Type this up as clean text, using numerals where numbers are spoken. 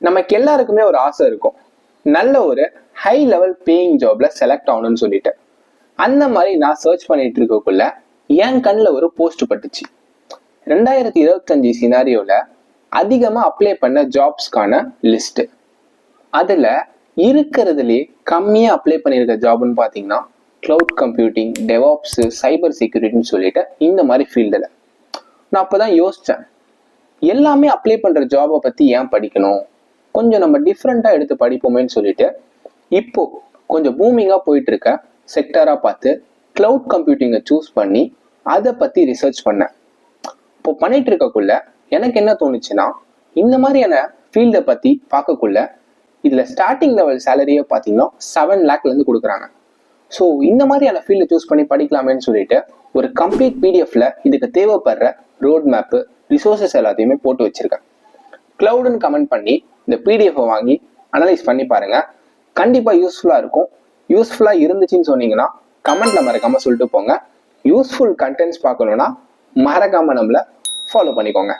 நமக்கு எல்லாருக்குமே ஒரு ஆசை இருக்கும், நல்ல ஒரு ஹை லெவல் பேயிங் ஜாப்ல செலக்ட் ஆகணும்னு சொல்லிட்டு. அந்த மாதிரி நான் சர்ச் பண்ணிட்டு இருக்கக்குள்ள என் கண்ணில் ஒரு போஸ்ட் பட்டுச்சு. 2025 சினாரியோல அதிகமா அப்ளை பண்ண ஜாப்ஸ்க்கான லிஸ்ட். அதுல இருக்கிறதுலே கம்மியா அப்ளை பண்ணியிருக்க ஜாப்னு பாத்தீங்கன்னா கிளவுட் கம்ப்யூட்டிங், டெவாப்ஸ், சைபர் செக்யூரிட்டின்னு சொல்லிட்டு இந்த மாதிரி ஃபீல்டுல. நான் அப்பதான் யோசிச்சேன், எல்லாமே அப்ளை பண்ற ஜாபை பத்தி ஏன் படிக்கணும், கொஞ்சம் நம்ம டிஃப்ரெண்டா எடுத்து படிப்போமேன்னு சொல்லிட்டு இப்போ கொஞ்சம் பூமிங்கா போயிட்டு இருக்க செக்டரா பார்த்து கிளவுட் கம்ப்யூட்டிங்கை சூஸ் பண்ணி அதை பத்தி ரிசர்ச் பண்ணேன். இப்போ பண்ணிட்டு இருக்கக்குள்ள எனக்கு என்ன தோணுச்சுன்னா, இந்த மாதிரியான ஃபீல்டை பத்தி பார்க்கக்குள்ள இதுல ஸ்டார்டிங் லெவல் சேலரியை பார்த்தீங்கன்னா 7 lakhல இருந்து கொடுக்குறாங்க. ஸோ இந்த மாதிரியான ஃபீல்டை சூஸ் பண்ணி படிக்கலாமேன்னு சொல்லிட்டு ஒரு கம்ப்ளீட் பிடிஎஃப்ல இதுக்கு தேவைப்படுற ரோட் மேப்பு, ரிசோர்சஸ் எல்லாத்தையுமே போட்டு வச்சிருக்கேன். கிளவுடுன்னு கமெண்ட் பண்ணி இந்த பிடிஎஃப் வாங்கி அனலைஸ் பண்ணி பாருங்க, கண்டிப்பா யூஸ்ஃபுல்லா இருக்கும். யூஸ்ஃபுல்லா இருந்துச்சுன்னு சொன்னீங்கன்னா கமெண்ட்ல மறக்காம சொல்லிட்டு போங்க. யூஸ்ஃபுல் கண்டென்ட்ஸ் பார்க்கணும்னா மறக்காம நம்மள ஃபாலோ பண்ணிக்கோங்க.